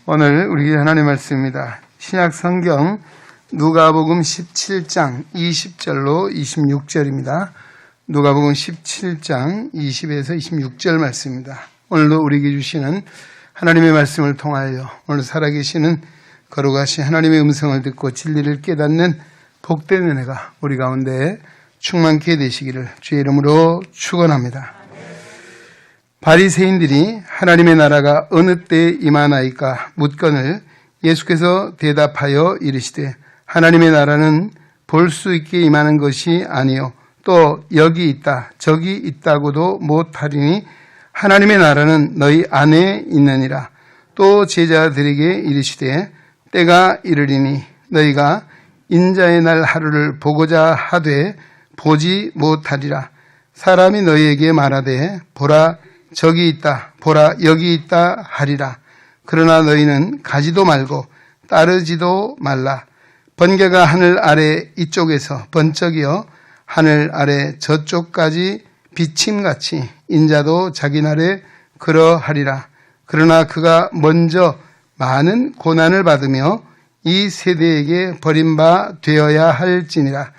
오늘 우리 하나님의 말씀입니다. 신약 성경 누가복음 17장 20절로 26절입니다. 누가복음 17장 20에서 26절 말씀입니다. 오늘도 우리에게 주시는 하나님의 말씀을 통하여 오늘 살아계시는 거룩하신 하나님의 음성을 듣고 진리를 깨닫는 복된 은혜가 우리 가운데 충만케 되시기를 주의 이름으로 축원합니다. 바리새인들이 하나님의 나라가 어느 때에 임하나이까 묻거늘 예수께서 대답하여 이르시되 하나님의 나라는 볼 수 있게 임하는 것이 아니요 또 여기 있다 저기 있다고도 못하리니 하나님의 나라는 너희 안에 있느니라. 또 제자들에게 이르시되 때가 이르리니 너희가 인자의 날 하루를 보고자 하되 보지 못하리라. 사람이 너희에게 말하되 보라 저기 있다 보라 여기 있다 하리라. 그러나 너희는 가지도 말고 따르지도 말라. 번개가 하늘 아래 이쪽에서 번쩍이어 하늘 아래 저쪽까지 비침같이 인자도 자기 날에 그러하리라. 그러나 그가 먼저 많은 고난을 받으며 이 세대에게 버림바 되어야 할지니라.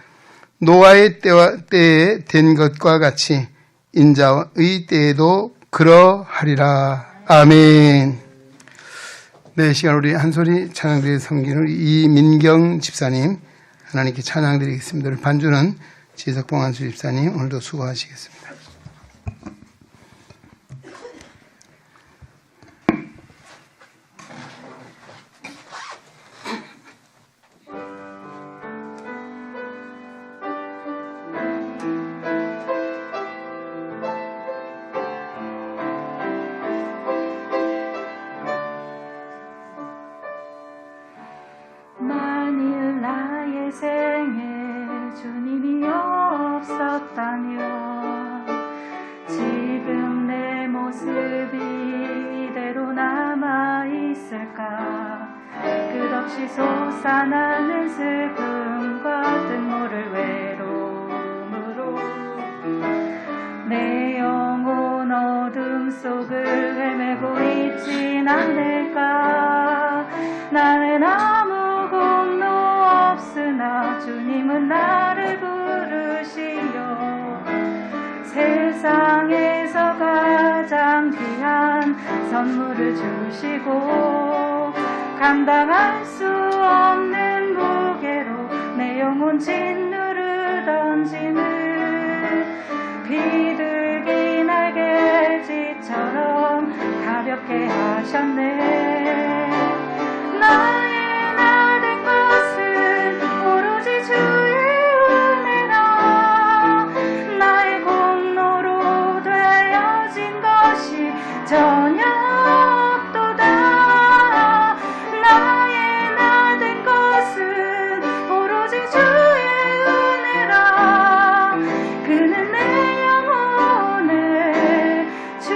노아의 때에 된 것과 같이 인자의 때에도 그러하리라. 아멘. 네, 시간 우리 한소리 찬양드릴 섬기는 이민경 집사님 하나님께 찬양드리겠습니다. 오늘 반주는 지석봉 한수 집사님 오늘도 수고하시겠습니다. 만일 나의 생에 주님이 없었다면 지금 내 모습이 이대로 남아있을까. 끝없이 솟아나는 슬픔과 눈물을 외로움으로 내 영혼 어둠 속을 헤매고 있진 않을까. 나는 아무 공로 없으나 주님은 나를 부르시어 세상에서 가장 귀한 선물을 주시고 감당할 수 없는 무게로 내 영혼 짓누르 던지는 비둘기 날개짓처럼 가볍게 하셨네. 나의 나 된 것은 오로지 주의 은혜라. 나의 공로로 되어진 것이 전혀 없도다. 나의 나 된 것은 오로지 주의 은혜라. 그는 내 영혼의 주인.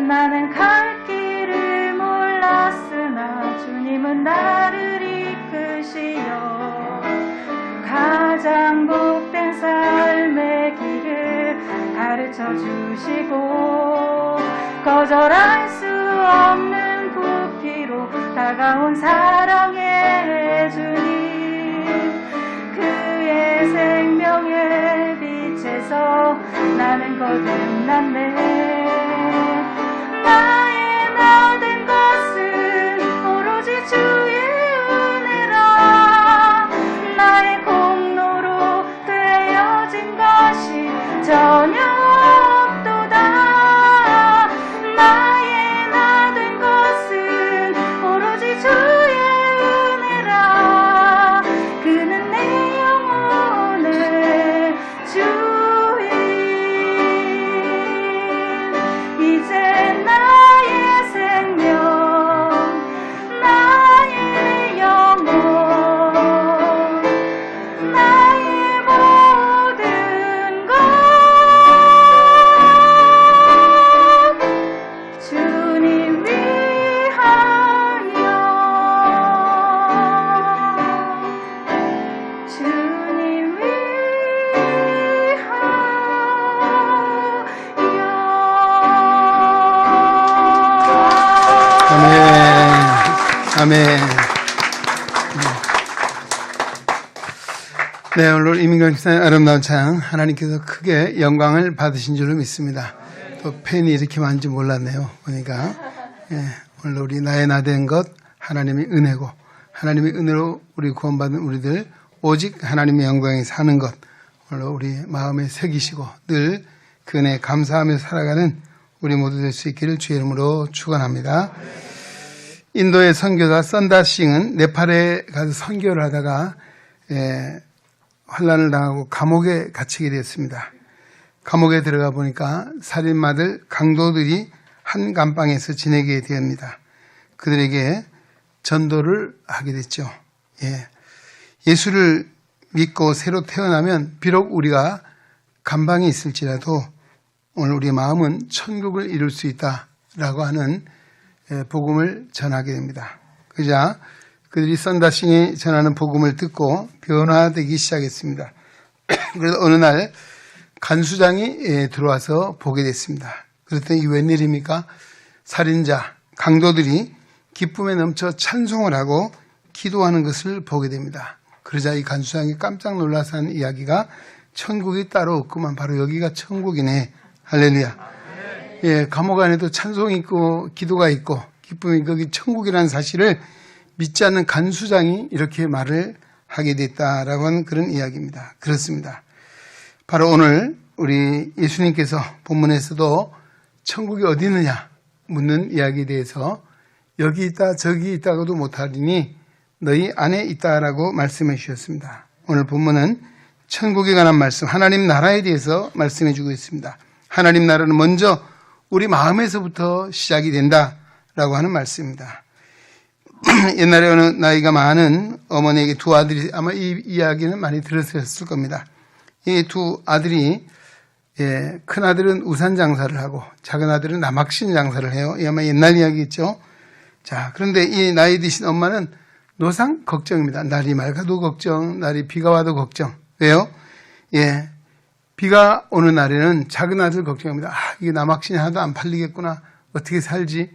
나는 갈 길을 몰랐으나 주님은 나를 이끄시어 가장 복된 삶의 길을 가르쳐 주시고 거절할 수 없는 부피로 다가온 사랑의 주님. 그의 생명의 빛에서 나는 거듭났네. 나의 나 된 것은 오로지 주의 은혜라. 나의 공로로 되어진 것이 전혀 없도다. 나의 나 된 것은 오로지 주의 은혜라. 그는 내 영혼의 주인. 아멘. 네, 오늘 이민경 집사님 아름다운 찬양 하나님께서 크게 영광을 받으신 줄로 믿습니다. 또 팬이 이렇게 많은지 몰랐네요. 보니까 오늘 우리 나의 나 된 것 하나님의 은혜고 하나님의 은혜로 우리 구원받은 우리들 오직 하나님의 영광에 사는 것 오늘 우리 마음에 새기시고 늘 그 은혜에 감사하며 살아가는 우리 모두 될 수 있기를 주의 이름으로 축원합니다. 인도의 선교사 썬다싱은 네팔에 가서 선교를 하다가 환란을 당하고 감옥에 갇히게 됐습니다. 감옥에 들어가 보니까 살인마들, 강도들이 한 감방에서 지내게 됩니다. 그들에게 전도를 하게 됐죠. 예수를 믿고 새로 태어나면 비록 우리가 감방에 있을지라도 오늘 우리의 마음은 천국을 이룰 수 있다라고 하는 복음을 전하게 됩니다. 그러자 그들이 썬다싱이 전하는 복음을 듣고 변화되기 시작했습니다. 그래서 어느 날 간수장이 들어와서 보게 됐습니다. 그랬더니 웬일입니까? 살인자, 강도들이 기쁨에 넘쳐 찬송을 하고 기도하는 것을 보게 됩니다. 그러자 이 간수장이 깜짝 놀라서 한 이야기가 천국이 따로 없구만. 바로 여기가 천국이네. 할렐루야. 감옥 안에도 찬송이 있고 기도가 있고 기쁨이 거기 천국이라는 사실을 믿지 않는 간수장이 이렇게 말을 하게 됐다라고 하는 그런 이야기입니다. 그렇습니다. 바로 오늘 우리 예수님께서 본문에서도 천국이 어디 있느냐 묻는 이야기에 대해서 여기 있다 저기 있다고도 못하리니 너희 안에 있다라고 말씀해 주셨습니다. 오늘 본문은 천국에 관한 말씀, 하나님 나라에 대해서 말씀해 주고 있습니다. 하나님 나라는 먼저 우리 마음에서부터 시작이 된다라고 하는 말씀입니다. 옛날에 어느 나이가 많은 어머니에게 두 아들이, 아마 이 이야기는 많이 들으셨을 겁니다. 이 두 아들이 큰 아들은 우산 장사를 하고 작은 아들은 남학신 장사를 해요. 이 아마 옛날 이야기겠죠. 자, 그런데 이 나이 드신 엄마는 노상 걱정입니다. 날이 맑아도 걱정, 날이 비가 와도 걱정. 왜요? 비가 오는 날에는 작은 아들 걱정합니다. 이게 남학신이 하나도 안 팔리겠구나. 어떻게 살지?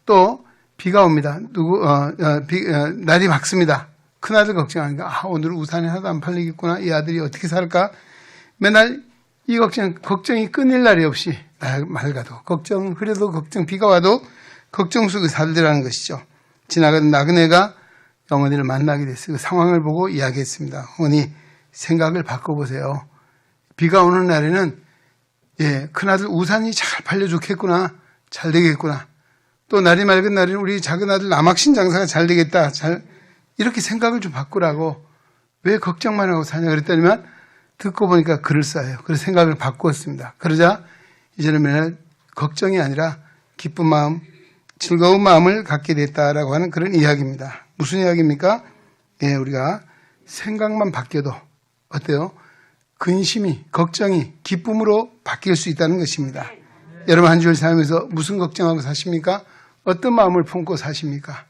또 비가 옵니다. 날이 맑습니다. 큰 아들 걱정하니까 오늘 우산이 하나도 안 팔리겠구나. 이 아들이 어떻게 살까? 맨날 이 걱정이 끊일 날이 없이 날 맑아도 걱정, 흐려도 걱정, 비가 와도 걱정 속에 살더라는 것이죠. 지나가던 나그네가 어머니를 만나게 됐어요. 그 상황을 보고 이야기했습니다. 어머니 생각을 바꿔보세요. 비가 오는 날에는 큰아들 우산이 잘 팔려 좋겠구나. 잘 되겠구나. 또 날이 맑은 날에는 우리 작은 아들 남학신 장사가 잘 되겠다. 이렇게 생각을 좀 바꾸라고. 왜 걱정만 하고 사냐 그랬더니만 듣고 보니까 글을 써요. 그래서 생각을 바꾸었습니다. 그러자 이제는 맨날 걱정이 아니라 기쁜 마음, 즐거운 마음을 갖게 됐다라고 하는 그런 이야기입니다. 무슨 이야기입니까? 우리가 생각만 바뀌어도 어때요? 근심이, 걱정이 기쁨으로 바뀔 수 있다는 것입니다. 여러분 한 주일 살면서 무슨 걱정하고 사십니까? 어떤 마음을 품고 사십니까?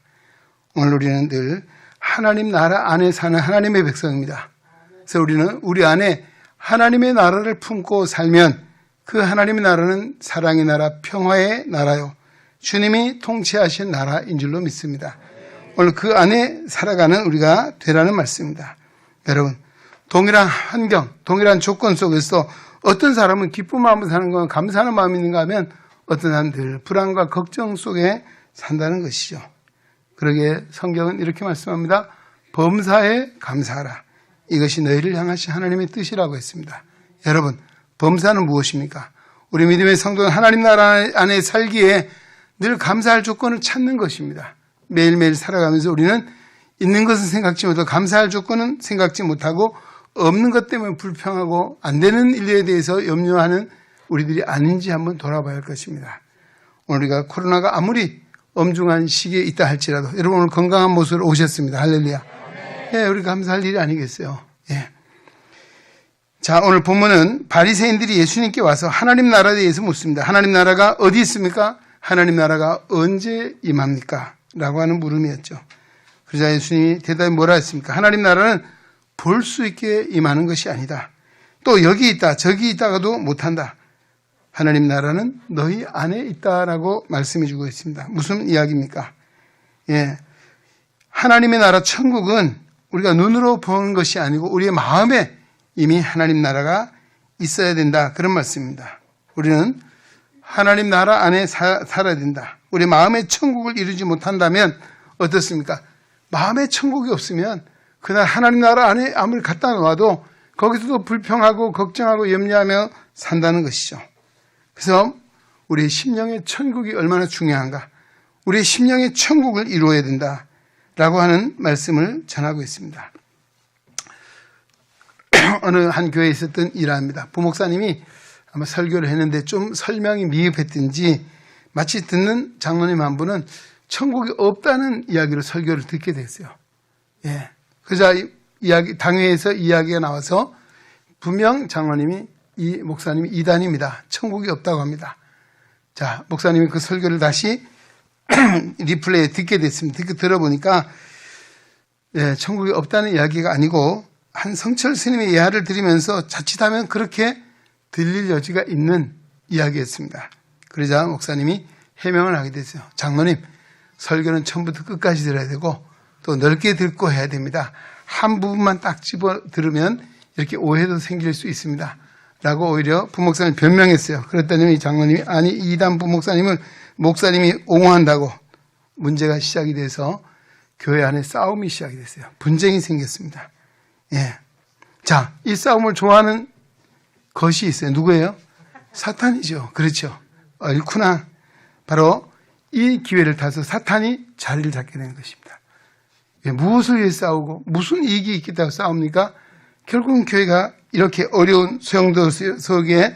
오늘 우리는 늘 하나님 나라 안에 사는 하나님의 백성입니다. 그래서 우리는 우리 안에 하나님의 나라를 품고 살면 그 하나님의 나라는 사랑의 나라, 평화의 나라요. 주님이 통치하신 나라인 줄로 믿습니다. 오늘 그 안에 살아가는 우리가 되라는 말씀입니다. 여러분, 동일한 환경, 동일한 조건 속에서 어떤 사람은 기쁜 마음으로 사는 건 감사하는 마음이 있는가 하면 어떤 사람들 불안과 걱정 속에 산다는 것이죠. 그러기에 성경은 이렇게 말씀합니다. 범사에 감사하라. 이것이 너희를 향하신 하나님의 뜻이라고 했습니다. 여러분, 범사는 무엇입니까? 우리 믿음의 성도는 하나님 나라 안에 살기에 늘 감사할 조건을 찾는 것입니다. 매일매일 살아가면서 우리는 있는 것은 생각지 못하고 감사할 조건은 생각지 못하고 없는 것 때문에 불평하고 안 되는 일에 대해서 염려하는 우리들이 아닌지 한번 돌아봐야 할 것입니다. 오늘 우리가 코로나가 아무리 엄중한 시기에 있다 할지라도 여러분 오늘 건강한 모습으로 오셨습니다. 할렐루야. 우리 감사할 일이 아니겠어요. 자, 오늘 본문은 바리새인들이 예수님께 와서 하나님 나라에 대해서 묻습니다. 하나님 나라가 어디 있습니까? 하나님 나라가 언제 임합니까? 라고 하는 물음이었죠. 그러자 예수님이 대답이 뭐라 했습니까? 하나님 나라는 볼 수 있게 임하는 것이 아니다. 또 여기 있다 저기 있다가도 못한다. 하나님 나라는 너희 안에 있다라고 말씀해 주고 있습니다. 무슨 이야기입니까? 예. 하나님의 나라 천국은 우리가 눈으로 보는 것이 아니고 우리의 마음에 이미 하나님 나라가 있어야 된다. 그런 말씀입니다. 우리는 하나님 나라 안에 살아야 된다. 우리 마음의 천국을 이루지 못한다면 어떻습니까? 마음의 천국이 없으면 그날 하나님 나라 안에 아무리 갖다 놓아도 거기서도 불평하고 걱정하고 염려하며 산다는 것이죠. 그래서 우리의 심령의 천국이 얼마나 중요한가. 우리의 심령의 천국을 이루어야 된다라고 하는 말씀을 전하고 있습니다. 어느 한 교회에 있었던 일화입니다. 부목사님이 아마 설교를 했는데 좀 설명이 미흡했든지 마치 듣는 장로님 한 분은 천국이 없다는 이야기로 설교를 듣게 됐어요. 예. 그자 당회에서 이야기가 나와서 분명 장로님이 이 목사님이 이단입니다. 천국이 없다고 합니다. 자, 목사님이 그 설교를 다시 리플레이에 듣게 됐습니다. 들어보니까 예, 천국이 없다는 이야기가 아니고 한 성철 스님의 예화를 들으면서 자칫하면 그렇게 들릴 여지가 있는 이야기였습니다. 그러자 목사님이 해명을 하게 됐어요. 장로님, 설교는 처음부터 끝까지 들어야 되고 또 넓게 듣고 해야 됩니다. 한 부분만 딱 집어 들으면 이렇게 오해도 생길 수 있습니다. 라고 오히려 부목사님 변명했어요. 그랬더니 이 장로님이 아니 이단 부목사님을 목사님이 옹호한다고 문제가 시작이 돼서 교회 안에 싸움이 시작이 됐어요. 분쟁이 생겼습니다. 예. 자, 이 싸움을 좋아하는 것이 있어요. 누구예요? 사탄이죠. 그렇죠. 옳구나. 바로 이 기회를 타서 사탄이 자리를 잡게 되는 것입니다. 예, 무엇을 위해 싸우고 무슨 이익이 있겠다고 싸웁니까? 결국은 교회가 이렇게 어려운 소용돌이 속에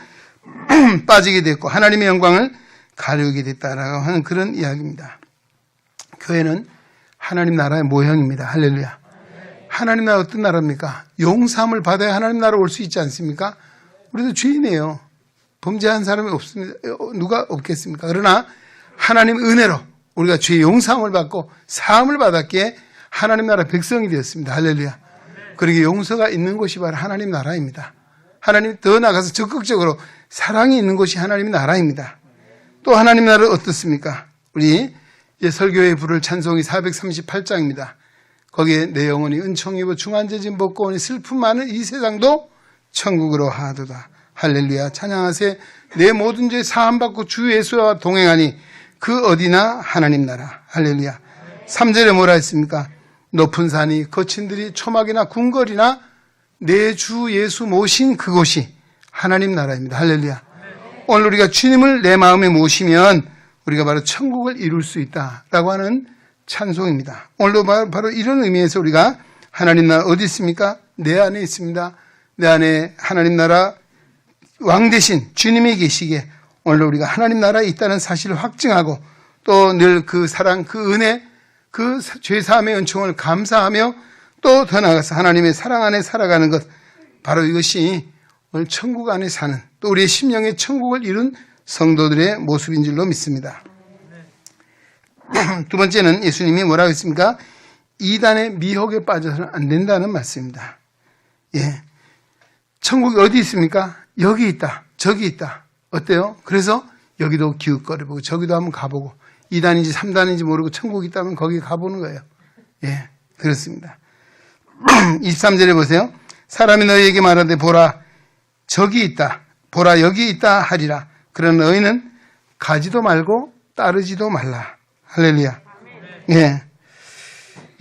빠지게 됐고 하나님의 영광을 가리우게 됐다라고 하는 그런 이야기입니다. 교회는 하나님 나라의 모형입니다. 할렐루야. 하나님 나라 어떤 나라입니까? 용서함을 받아야 하나님 나라 올 수 있지 않습니까? 우리도 죄인이에요. 범죄한 사람이 없습니다. 누가 없겠습니까? 그러나 하나님 은혜로 우리가 죄의 용서함을 받고 사함을 받았기에 하나님 나라 백성이 되었습니다. 할렐루야. 그러기에 용서가 있는 곳이 바로 하나님 나라입니다. 하나님 더 나가서 적극적으로 사랑이 있는 곳이 하나님 나라입니다. 또 하나님 나라는 어떻습니까? 우리 설교에 부를 찬송이 438장입니다. 거기에 내 영혼이 은총 입어 중한죄짐 벗고 오니 슬픔 많은 이 세상도 천국으로 하도다. 할렐루야. 찬양하세. 내 모든 죄 사함받고 주 예수와 동행하니 그 어디나 하나님 나라. 할렐루야. 3절에 뭐라 했습니까? 높은 산이 거친 들이 초막이나 궁궐이나 내 주 예수 모신 그곳이 하나님 나라입니다. 할렐루야. 오늘 우리가 주님을 내 마음에 모시면 우리가 바로 천국을 이룰 수 있다라고 하는 찬송입니다. 오늘도 바로 이런 의미에서 우리가 하나님 나라 어디 있습니까? 내 안에 있습니다. 내 안에 하나님 나라 왕 대신 주님이 계시기에 오늘 우리가 하나님 나라에 있다는 사실을 확증하고 또 늘 그 사랑, 그 은혜, 그 죄사함의 은총을 감사하며 또 더 나아가서 하나님의 사랑 안에 살아가는 것, 바로 이것이 오늘 천국 안에 사는 또 우리의 심령의 천국을 이룬 성도들의 모습인 줄로 믿습니다. 두 번째는 예수님이 뭐라고 했습니까? 이단의 미혹에 빠져서는 안 된다는 말씀입니다. 예. 천국이 어디 있습니까? 여기 있다. 저기 있다. 어때요? 그래서 여기도 기웃거려보고 저기도 한번 가보고 2단인지 3단인지 모르고 천국이 있다면 거기 가보는 거예요. 예, 그렇습니다. 23절에 보세요. 사람이 너희에게 말하되 보라 저기 있다. 보라 여기 있다 하리라. 그러나 너희는 가지도 말고 따르지도 말라. 할렐루야. 예.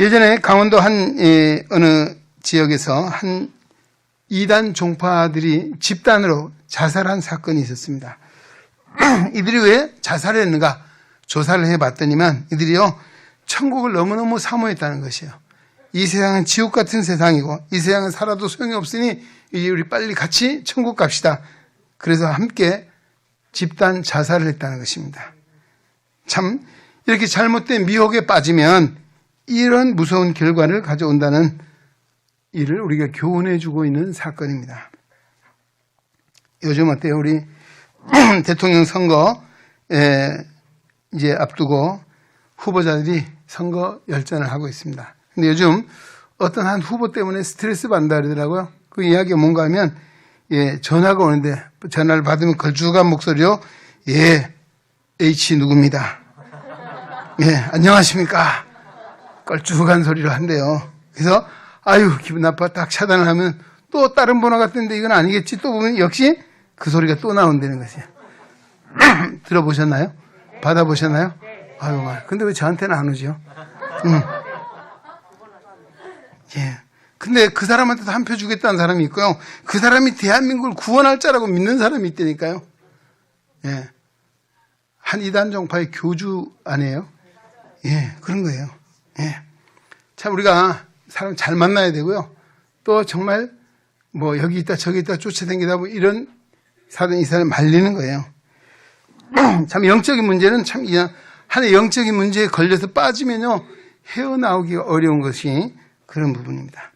예전에 강원도 어느 지역에서 한 2단 종파들이 집단으로 자살한 사건이 있었습니다. 이들이 왜 자살을 했는가 조사를 해봤더니만 이들이요 천국을 너무너무 사모했다는 것이에요. 이 세상은 지옥 같은 세상이고 이 세상은 살아도 소용이 없으니 이제 우리 빨리 같이 천국 갑시다. 그래서 함께 집단 자살을 했다는 것입니다. 참 이렇게 잘못된 미혹에 빠지면 이런 무서운 결과를 가져온다는 이를 우리가 교훈해주고 있는 사건입니다. 요즘 어때요? 우리 대통령 선거 이제 앞두고 후보자들이 선거 열전을 하고 있습니다. 근데 요즘 어떤 한 후보 때문에 스트레스 받는다 그러더라고요. 그 이야기가 뭔가 하면 예, 전화가 오는데 전화를 받으면 걸쭉한 목소리로 예, H 누구입니다. 예, 안녕하십니까. 걸쭉한 소리로 한대요. 그래서 아유 기분 나빠 딱 차단을 하면 또 다른 번호가 뜨는데 이건 아니겠지. 또 보면 역시 그 소리가 또 나온다는 것이에요. 들어보셨나요? 받아보셨나요? 아유, 근데 왜 저한테는 안 오죠? 예. 근데 그 사람한테도 한 표 주겠다는 사람이 있고요. 그 사람이 대한민국을 구원할 자라고 믿는 사람이 있다니까요. 예. 한 이단 종파의 교주 아니에요? 예, 그런 거예요. 예. 참, 우리가 사람 잘 만나야 되고요. 또 정말 뭐 여기 있다 저기 있다 쫓아다니다 보면 이런 사단 이사를 말리는 거예요. 참 영적인 문제는 참 하나의 영적인 문제에 걸려서 빠지면요 헤어나오기가 어려운 것이 그런 부분입니다.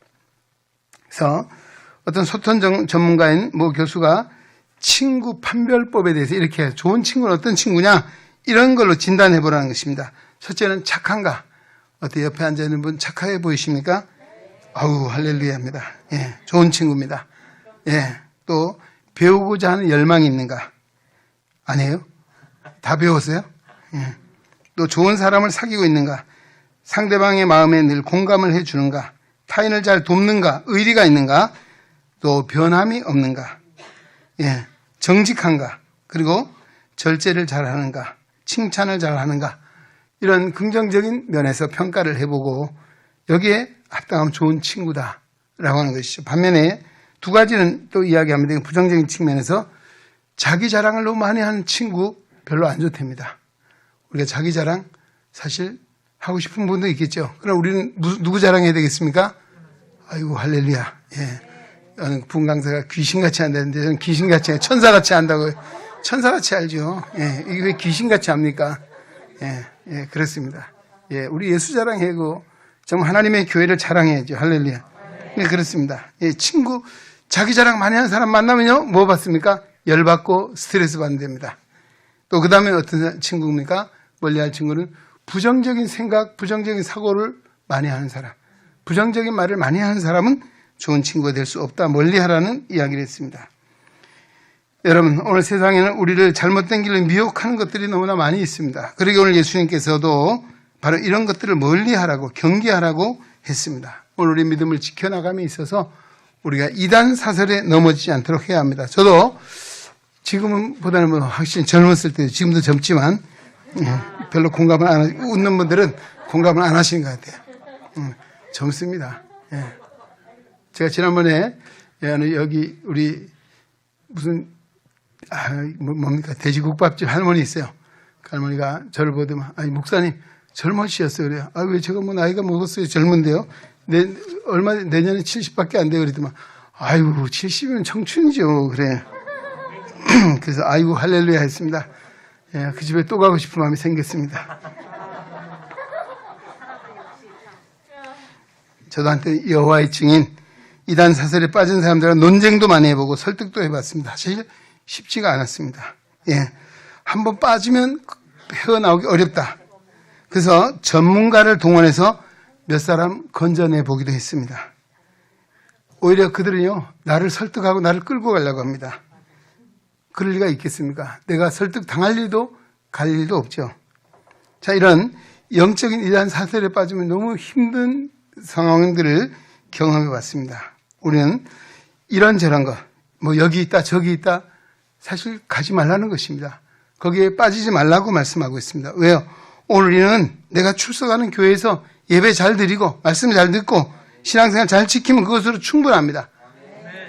그래서 어떤 소통 전문가인 모 교수가 친구 판별법에 대해서 이렇게 해요. 좋은 친구는 어떤 친구냐 이런 걸로 진단해 보라는 것입니다. 첫째는 착한가? 어때 옆에 앉아 있는 분 착해 보이십니까? 아우 할렐루야입니다. 예, 좋은 친구입니다. 예, 또 배우고자 하는 열망이 있는가? 아니에요? 다 배웠어요? 예. 또 좋은 사람을 사귀고 있는가? 상대방의 마음에 늘 공감을 해주는가? 타인을 잘 돕는가? 의리가 있는가? 또 변함이 없는가? 예, 정직한가? 그리고 절제를 잘하는가? 칭찬을 잘하는가? 이런 긍정적인 면에서 평가를 해보고 여기에 합당하면 좋은 친구다라고 하는 것이죠. 반면에 두 가지는 또 이야기합니다. 부정적인 측면에서 자기 자랑을 너무 많이 하는 친구 별로 안 좋답니다. 우리가 자기 자랑 사실 하고 싶은 분도 있겠죠. 그럼 우리는 누구 자랑해야 되겠습니까? 아이고 할렐루야. 예. 어느 분강사가 귀신같이 한다는데 저는 귀신같이 천사같이 한다고요. 천사같이 알죠. 예. 이게 왜 귀신같이 합니까? 예. 예, 그렇습니다. 예. 우리 예수 자랑하고 정말 하나님의 교회를 자랑해야죠. 할렐루야. 네, 그렇습니다. 예, 친구 자기 자랑 많이 하는 사람 만나면요 뭐 받습니까? 열받고 스트레스 받는 됩니다. 또 그 다음에 어떤 친구입니까? 멀리할 친구는 부정적인 생각, 부정적인 사고를 많이 하는 사람, 부정적인 말을 많이 하는 사람은 좋은 친구가 될 수 없다. 멀리하라는 이야기를 했습니다. 여러분 오늘 세상에는 우리를 잘못된 길로 미혹하는 것들이 너무나 많이 있습니다. 그러기 오늘 예수님께서도 바로 이런 것들을 멀리하라고 경계하라고 했습니다. 오늘 우리 믿음을 지켜나감에 있어서 우리가 이단 사설에 넘어지지 않도록 해야 합니다. 저도 지금은 보다는 뭐 확실히 젊었을 때 지금도 젊지만 별로 공감을 안 하시고 웃는 분들은 공감을 안 하시는 것 같아요. 젊습니다. 예. 제가 지난번에 여기 우리 무슨 뭡니까 돼지국밥집 할머니 있어요. 그 할머니가 저를 보더만 아니 목사님 젊으시었어요. 그래요. 아, 왜 제가 뭐 나이가 먹었어요. 젊은데요. 내년에 70밖에 안 돼요. 그랬더만 아이고 70이면 청춘이죠. 그래. 그래서 아이고 할렐루야 했습니다. 예, 그 집에 또 가고 싶은 마음이 생겼습니다. 저도 한때 여호와의 증인 이단 사설에 빠진 사람들과 논쟁도 많이 해보고 설득도 해봤습니다. 사실 쉽지가 않았습니다. 예, 한번 빠지면 헤어나오기 어렵다. 그래서 전문가를 동원해서 몇 사람 건져내 보기도 했습니다. 오히려 그들은요 나를 설득하고 나를 끌고 가려고 합니다. 그럴 리가 있겠습니까? 내가 설득 당할 일도 갈 일도 없죠. 자, 이런 영적인 이단 사설에 빠지면 너무 힘든 상황들을 경험해 봤습니다. 우리는 이런저런 것, 뭐 여기 있다 저기 있다 사실 가지 말라는 것입니다. 거기에 빠지지 말라고 말씀하고 있습니다. 왜요? 오늘 우리는 내가 출석하는 교회에서 예배 잘 드리고 말씀 잘 듣고 신앙생활 잘 지키면 그것으로 충분합니다.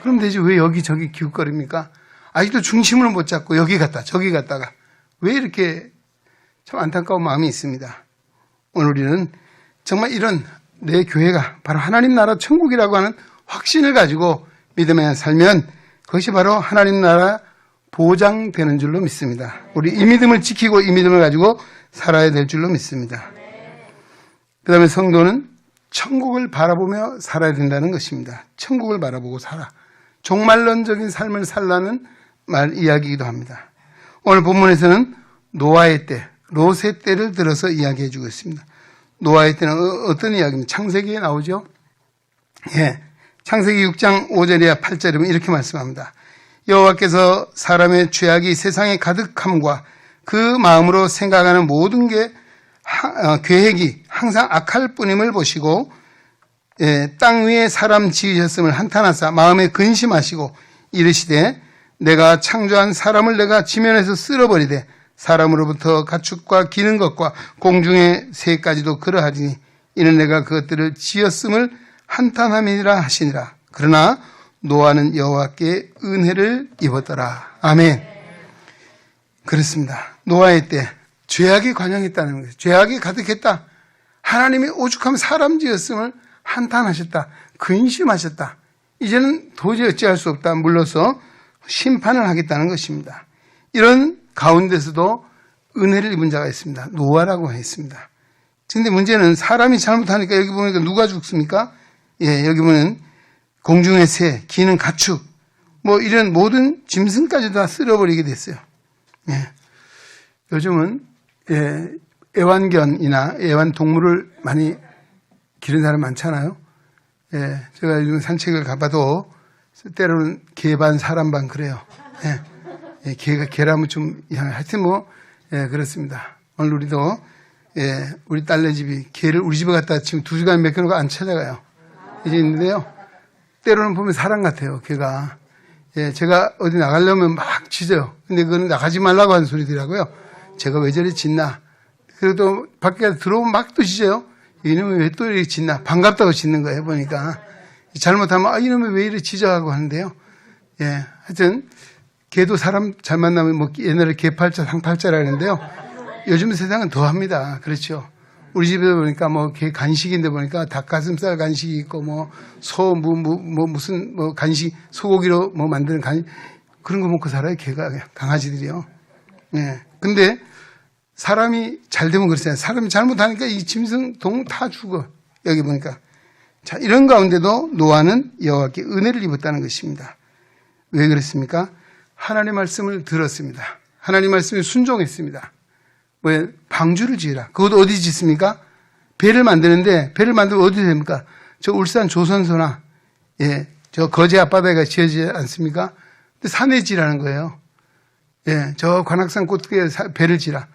그럼 되지 왜 여기저기 기웃거립니까? 아직도 중심을 못 잡고 여기 갔다 저기 갔다가 왜 이렇게 참 안타까운 마음이 있습니다. 오늘 우리는 정말 이런 내 교회가 바로 하나님 나라 천국이라고 하는 확신을 가지고 믿음에 살면 그것이 바로 하나님 나라 보장되는 줄로 믿습니다. 우리 이 믿음을 지키고 이 믿음을 가지고 살아야 될 줄로 믿습니다. 그 다음에 성도는 천국을 바라보며 살아야 된다는 것입니다. 천국을 바라보고 살아. 종말론적인 삶을 살라는 이야기이기도 합니다. 오늘 본문에서는 노아의 때, 롯의 때를 들어서 이야기해 주고 있습니다. 노아의 때는 어떤 이야기입니까? 창세기에 나오죠? 예. 창세기 6장 5절이야 8절이면 이렇게 말씀합니다. 여호와께서 사람의 죄악이 세상에 가득함과 그 마음으로 생각하는 모든 계획이 항상 악할 뿐임을 보시고 땅 위에 사람 지으셨음을 한탄하사 마음에 근심하시고 이르시되 내가 창조한 사람을 내가 지면에서 쓸어버리되 사람으로부터 가축과 기는 것과 공중의 새까지도 그러하리니 이는 내가 그것들을 지었음을 한탄함이라 하시니라. 그러나 노아는 여호와께 은혜를 입었더라. 아멘. 그렇습니다. 노아의 때 죄악이 관영했다는 거예요. 죄악이 가득했다. 하나님이 오죽하면 사람 지었음을 한탄하셨다. 근심하셨다. 이제는 도저히 어찌할 수 없다. 물러서 심판을 하겠다는 것입니다. 이런 가운데서도 은혜를 입은 자가 있습니다. 노아라고 했습니다. 그런데 문제는 사람이 잘못하니까 여기 보니까 누가 죽습니까? 여기 보면 공중의 새, 기는 가축, 이런 모든 짐승까지 다 쓸어버리게 됐어요. 요즘은 애완견이나 애완동물을 많이 기르는 사람 많잖아요. 제가 요즘 산책을 가봐도 때로는 개 반 사람 반 그래요. 개라면 좀 이상해. 하여튼 그렇습니다. 오늘 우리도 우리 딸네 집이 개를 우리 집에 갖다 지금 2시간 맡겨놓고 안 찾아가요. 이제 있는데요. 때로는 보면 사람 같아요. 개가. 제가 어디 나가려면 막 짖어요. 근데 그거는 나가지 말라고 하는 소리더라고요. 제가 왜 저리 짖나. 그래도 밖에 들어오면 막 또 짖어요. 이놈이 왜 또 이렇게 짖나. 반갑다고 짖는 거예요. 보니까. 잘못하면 이놈이 왜 이렇게 짖어하고 하는데요. 하여튼 개도 사람 잘 만나면 옛날에 개팔자 상팔자라 했는데요. 요즘 세상은 더 합니다. 그렇죠. 우리 집에 보니까 개 간식인데 보니까 닭가슴살 간식이 있고 무슨 간식 소고기로 만드는 간식 그런 거 먹고 살아요. 개가 강아지들이요. 근데 사람이 잘 되면 그렇잖아요. 사람이 잘못하니까 이 짐승 동 다 죽어. 여기 보니까. 자, 이런 가운데도 노아는 여호와께 은혜를 입었다는 것입니다. 왜 그랬습니까? 하나님의 말씀을 들었습니다. 하나님의 말씀에 순종했습니다. 왜? 방주를 지으라. 그것도 어디 짓습니까? 배를 만드는데 배를 만들면 어디 됩니까? 저 울산 조선소나 저 거제 앞바다가 지어지지 않습니까? 근데 산에 지라는 거예요. 저 관악산 꼭대기에 배를 지라.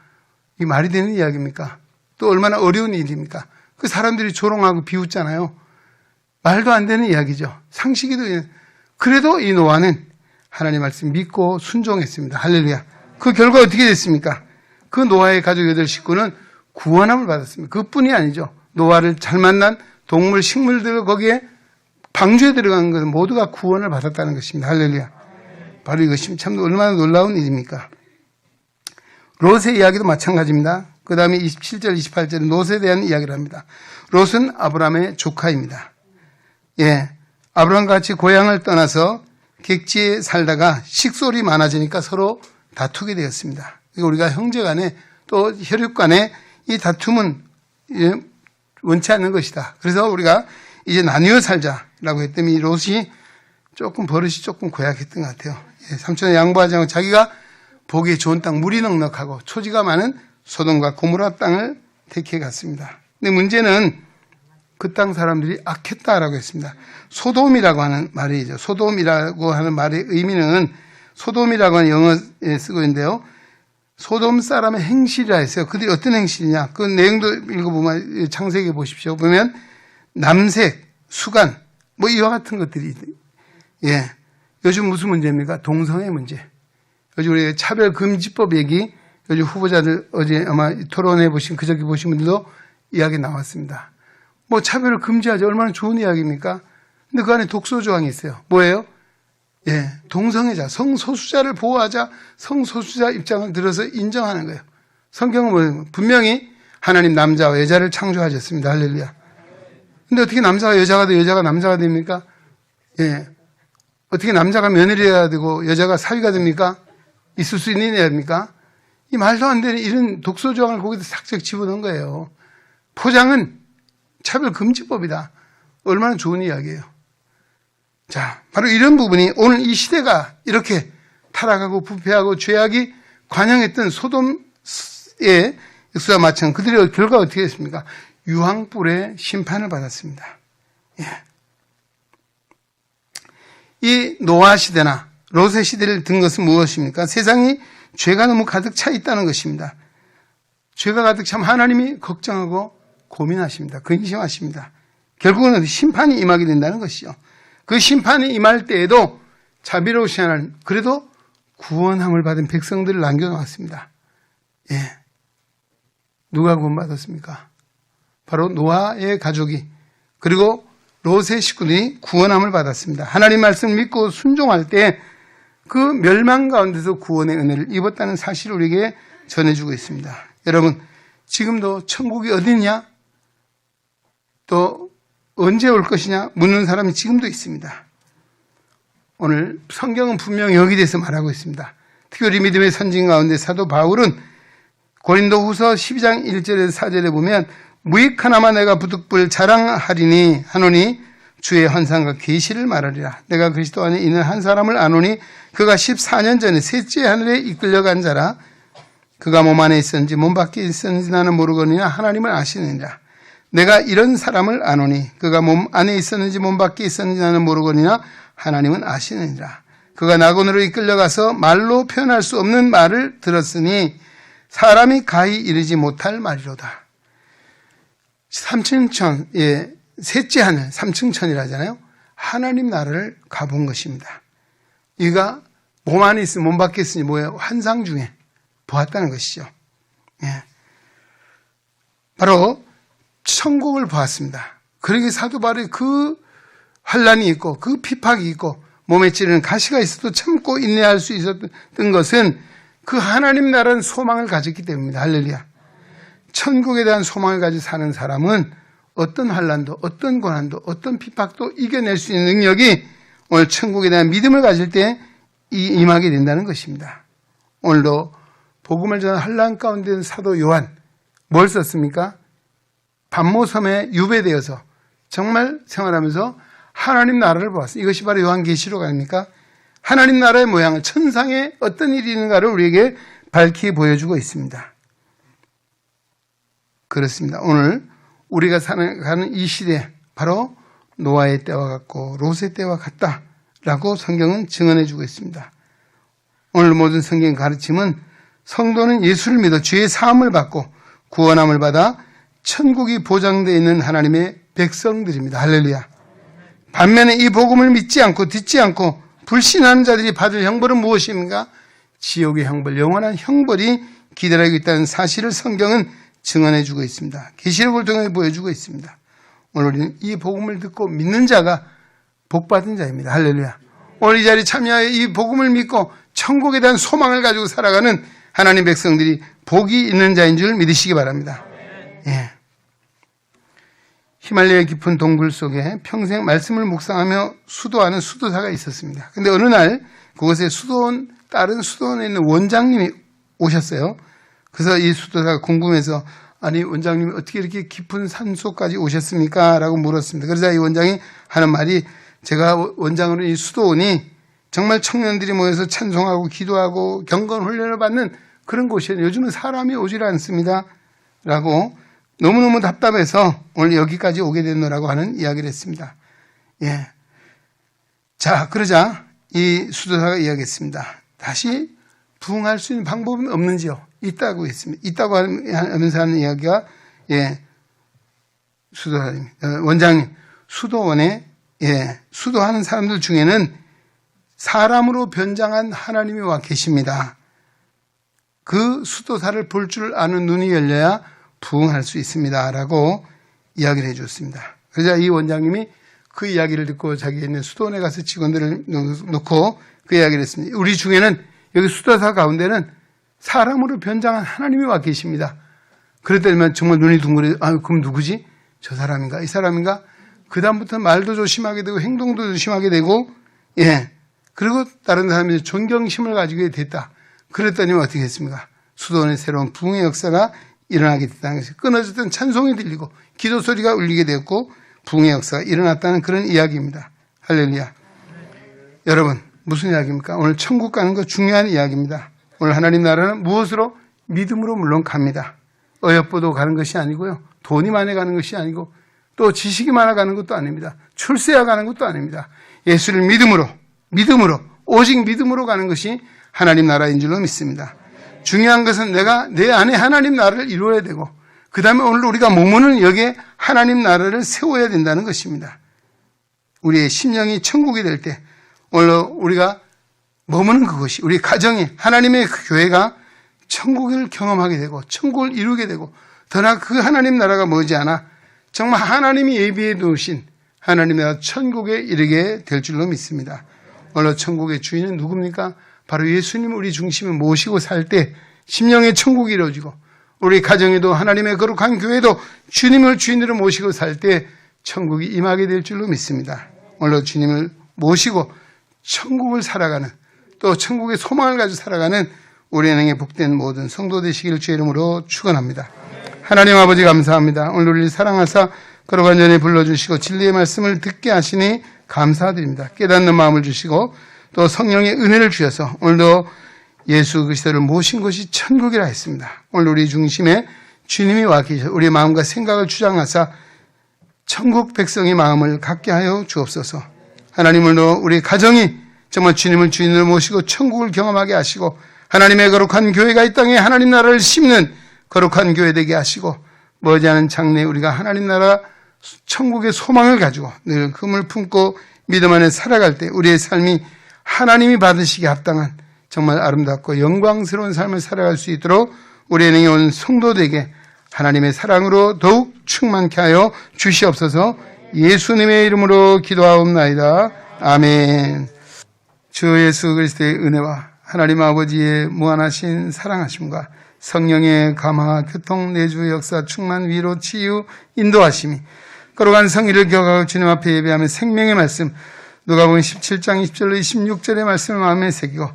이 말이 되는 이야기입니까? 또 얼마나 어려운 일입니까? 그 사람들이 조롱하고 비웃잖아요. 말도 안 되는 이야기죠. 상식이도. 그래도 이 노아는 하나님 말씀 믿고 순종했습니다. 할렐루야. 그 결과 어떻게 됐습니까? 그 노아의 가족 8식구는 구원함을 받았습니다. 그뿐이 아니죠. 노아를 잘 만난 동물, 식물들 거기에 방주에 들어간 것은 모두가 구원을 받았다는 것입니다. 할렐루야. 바로 이것이 참 얼마나 놀라운 일입니까? 롯의 이야기도 마찬가지입니다. 그 다음에 27절, 28절은 롯에 대한 이야기를 합니다. 롯은 아브라함의 조카입니다. 아브라함과 같이 고향을 떠나서 객지에 살다가 식솔이 많아지니까 서로 다투게 되었습니다. 우리가 형제 간에 또 혈육 간에 이 다툼은 원치 않는 것이다. 그래서 우리가 이제 나뉘어 살자라고 했더니 롯이 버릇이 조금 고약했던 것 같아요. 삼촌에 양보하지 않고 자기가 보기에 좋은 땅, 물이 넉넉하고 초지가 많은 소돔과 고모라 땅을 택해 갔습니다. 근데 문제는 그 땅 사람들이 악했다라고 했습니다. 소돔이라고 하는 말이죠. 소돔이라고 하는 말의 의미는 소돔이라고 하는 영어에 쓰고 있는데요. 소돔 사람의 행실이라 했어요. 그들이 어떤 행실이냐. 그 내용도 읽어보면 창세기 보십시오. 보면 남색, 수간 이와 같은 것들이 요즘 무슨 문제입니까? 동성애 문제. 요즘 우리 차별금지법 얘기 요즘 후보자들 어제 아마 토론해 보신 그저께 보신 분들도 이야기 나왔습니다. 차별을 금지하자 얼마나 좋은 이야기입니까? 근데 그 안에 독소 조항이 있어요. 뭐예요? 동성애자, 성소수자를 보호하자 성소수자 입장을 들어서 인정하는 거예요. 성경은 뭐예요? 분명히 하나님 남자와 여자를 창조하셨습니다. 할렐루야. 근데 어떻게 남자가 여자가 되고 여자가 남자가 됩니까? 어떻게 남자가 며느리가 되고 여자가 사위가 됩니까? 있을 수 있는 애입니까? 이 말도 안 되는 이런 독소 조항을 거기다 삭삭 집어넣은 거예요. 포장은 차별금지법이다. 얼마나 좋은 이야기예요. 자, 바로 이런 부분이 오늘 이 시대가 이렇게 타락하고 부패하고 죄악이 관영했던 소돔의 역사와 마찬가지 그들의 결과가 어떻게 됐습니까? 유황불의 심판을 받았습니다. 이 노아 시대나 롯의 시대를 든 것은 무엇입니까? 세상이 죄가 너무 가득 차 있다는 것입니다. 죄가 가득 차면 하나님이 걱정하고 고민하십니다. 근심하십니다. 결국은 심판이 임하게 된다는 것이죠. 그 심판이 임할 때에도 자비로우신 하나님, 그래도 구원함을 받은 백성들을 남겨놓았습니다. 예. 누가 구원받았습니까? 바로 노아의 가족이, 그리고 롯의 식구들이 구원함을 받았습니다. 하나님 말씀을 믿고 순종할 때 그 멸망 가운데서 구원의 은혜를 입었다는 사실을 우리에게 전해주고 있습니다. 여러분, 지금도 천국이 어디냐? 또 언제 올 것이냐? 묻는 사람이 지금도 있습니다. 오늘 성경은 분명히 여기에 대해서 말하고 있습니다. 특별히 믿음의 선진 가운데 사도 바울은 고린도후서 12장 1절에서 4절에 보면 무익하나마 내가 부득불 자랑하리니 하노니 주의 환상과 계시를 말하리라. 내가 그리스도 안에 있는 한 사람을 아노니 그가 14년 전에 셋째 하늘에 이끌려간 자라. 그가 몸 안에 있었는지 몸 밖에 있었는지 나는 모르거니와 하나님을 아시느니라. 내가 이런 사람을 아노니 그가 몸 안에 있었는지 몸 밖에 있었는지 나는 모르거니와 하나님은 아시느니라. 그가 낙원으로 이끌려가서 말로 표현할 수 없는 말을 들었으니 사람이 가히 이르지 못할 말이로다. 삼층천, 셋째 하늘, 삼층천이라 하잖아요. 하나님 나라를 가본 것입니다. 이가 몸 안에 있으니 몸 밖에 있으니 뭐예요? 환상 중에 보았다는 것이죠. 예. 바로 천국을 보았습니다. 그러기 사도 바울이 그 환란이 있고 그 핍박이 있고 몸에 찌르는 가시가 있어도 참고 인내할 수 있었던 것은 그 하나님 나라는 소망을 가졌기 때문입니다. 할렐루야. 천국에 대한 소망을 가지고 사는 사람은 어떤 환란도 어떤 고난도 어떤 핍박도 이겨낼 수 있는 능력이 오늘 천국에 대한 믿음을 가질 때 임하게 된다는 것입니다. 오늘도 복음을 전한 환란 가운데 있는 사도 요한 뭘 썼습니까? 반모섬에 유배되어서 정말 생활하면서 하나님 나라를 보았습니다. 이것이 바로 요한계시록 아닙니까? 하나님 나라의 모양을, 천상에 어떤 일이 있는가를 우리에게 밝히 보여주고 있습니다. 그렇습니다. 오늘 우리가 살아가는 이 시대, 바로 노아의 때와 같고 롯의 때와 같다라고 성경은 증언해주고 있습니다. 오늘 모든 성경 가르침은 성도는 예수를 믿어 죄의 사함을 받고 구원함을 받아 천국이 보장되어 있는 하나님의 백성들입니다. 할렐루야. 반면에 이 복음을 믿지 않고 듣지 않고 불신하는 자들이 받을 형벌은 무엇입니까? 지옥의 형벌, 영원한 형벌이 기다리고 있다는 사실을 성경은 증언해주고 있습니다. 계시록을 통해 보여주고 있습니다. 오늘 우리는 이 복음을 듣고 믿는 자가 복받은 자입니다. 할렐루야. 오늘 이 자리에 참여하여 이 복음을 믿고 천국에 대한 소망을 가지고 살아가는 하나님 백성들이 복이 있는 자인 줄 믿으시기 바랍니다. 예. 히말라야 깊은 동굴 속에 평생 말씀을 묵상하며 수도하는 수도사가 있었습니다. 근데 어느 날 그곳에 다른 수도원에 있는 원장님이 오셨어요. 그래서 이 수도사가 궁금해서 아니 원장님이 어떻게 이렇게 깊은 산속까지 오셨습니까? 라고 물었습니다. 그러자 이 원장이 하는 말이 제가 원장으로 이 수도원이 정말 청년들이 모여서 찬송하고 기도하고 경건 훈련을 받는 그런 곳이에요. 요즘은 사람이 오질 않습니다. 라고 너무너무 답답해서 오늘 여기까지 오게 됐노라고 하는 이야기를 했습니다. 예. 자, 그러자 이 수도사가 이야기했습니다. 다시 부흥할 수 있는 방법은 없는지요? 있다고 했습니다. 있다고 하면서 하는 이야기가, 예, 수도사님, 원장님, 수도원에, 예, 수도하는 사람들 중에는 사람으로 변장한 하나님이 와 계십니다. 그 수도사를 볼 줄 아는 눈이 열려야 부흥할 수 있습니다. 라고 이야기를 해줬습니다. 그러자 이 원장님이 그 이야기를 듣고 자기 있는 수도원에 가서 직원들을 놓고 그 이야기를 했습니다. 우리 중에는 여기 수도사 가운데는 사람으로 변장한 하나님이 와 계십니다. 그랬더니 정말 눈이 둥그레, 그럼 누구지? 저 사람인가? 이 사람인가? 그 다음부터 말도 조심하게 되고 행동도 조심하게 되고, 예. 그리고 다른 사람이 존경심을 가지게 됐다. 그랬더니 어떻게 했습니까? 수도원의 새로운 부흥의 역사가 일어나게 됐다는 것이 끊어졌던 찬송이 들리고 기도 소리가 울리게 되었고 부흥의 역사가 일어났다는 그런 이야기입니다. 할렐루야. 여러분, 무슨 이야기입니까? 오늘 천국 가는 거 중요한 이야기입니다. 오늘 하나님 나라는 무엇으로? 믿음으로 물론 갑니다. 어여쁘도 가는 것이 아니고요. 돈이 많이 가는 것이 아니고 또 지식이 많아 가는 것도 아닙니다. 출세해 가는 것도 아닙니다. 예수를 믿음으로 오직 믿음으로 가는 것이 하나님 나라인 줄로 믿습니다. 중요한 것은 내가 내 안에 하나님 나라를 이루어야 되고 그 다음에 오늘 우리가 머무는 여기에 하나님 나라를 세워야 된다는 것입니다. 우리의 심령이 천국이 될 때 오늘 우리가 머무는 그것이 우리 가정이 하나님의 그 교회가 천국을 경험하게 되고 천국을 이루게 되고 더나 그 하나님 나라가 머지않아 정말 하나님이 예비해 두신 하나님의 나라 천국에 이르게 될 줄로 믿습니다. 오늘 천국의 주인은 누굽니까? 바로 예수님을 우리 중심에 모시고 살 때 심령의 천국이 이루어지고 우리 가정에도 하나님의 거룩한 교회도 주님을 주인으로 모시고 살 때 천국이 임하게 될 줄로 믿습니다. 오늘 주님을 모시고 천국을 살아가는 또 천국의 소망을 가지고 살아가는 우리 은행에 복된 모든 성도 되시기를 주의 이름으로 축원합니다. 하나님 아버지 감사합니다. 오늘 우리를 사랑하사 거룩한 전에 불러주시고 진리의 말씀을 듣게 하시니 감사드립니다. 깨닫는 마음을 주시고 또 성령의 은혜를 주셔서 오늘도 예수 그리스도를 모신 것이 천국이라 했습니다. 오늘 우리 중심에 주님이 와 계셔서 우리의 마음과 생각을 주장하사 천국 백성의 마음을 갖게 하여 주옵소서. 하나님 오늘도 우리 가정이 정말 주님을 주인으로 모시고 천국을 경험하게 하시고 하나님의 거룩한 교회가 이 땅에 하나님 나라를 심는 거룩한 교회 되게 하시고 머지않은 장래에 우리가 하나님 나라 천국의 소망을 가지고 늘 금을 품고 믿음 안에 살아갈 때 우리의 삶이 하나님이 받으시기에 합당한 정말 아름답고 영광스러운 삶을 살아갈 수 있도록 우리 은행에 온 성도들에게 하나님의 사랑으로 더욱 충만케 하여 주시옵소서. 예수님의 이름으로 기도하옵나이다. 아멘. 주 예수 그리스도의 은혜와 하나님 아버지의 무한하신 사랑하심과 성령의 감화, 교통, 내주, 역사, 충만, 위로, 치유, 인도하심이 거룩한 성의를 격하고 주님 앞에 예배하며 생명의 말씀 누가복음 17장 20절로 26절의 말씀을 마음에 새기고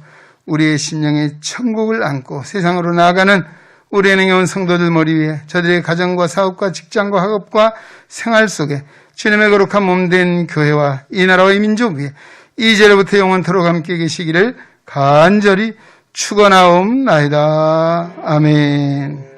우리의 심령에 천국을 안고 세상으로 나아가는 우리 은행에 온 성도들 머리 위에 저들의 가정과 사업과 직장과 학업과 생활 속에 주님의 거룩한 몸된 교회와 이 나라와 이 민족 위에 이제로부터 영원토록 함께 계시기를 간절히 축원하옵나이다. 아멘.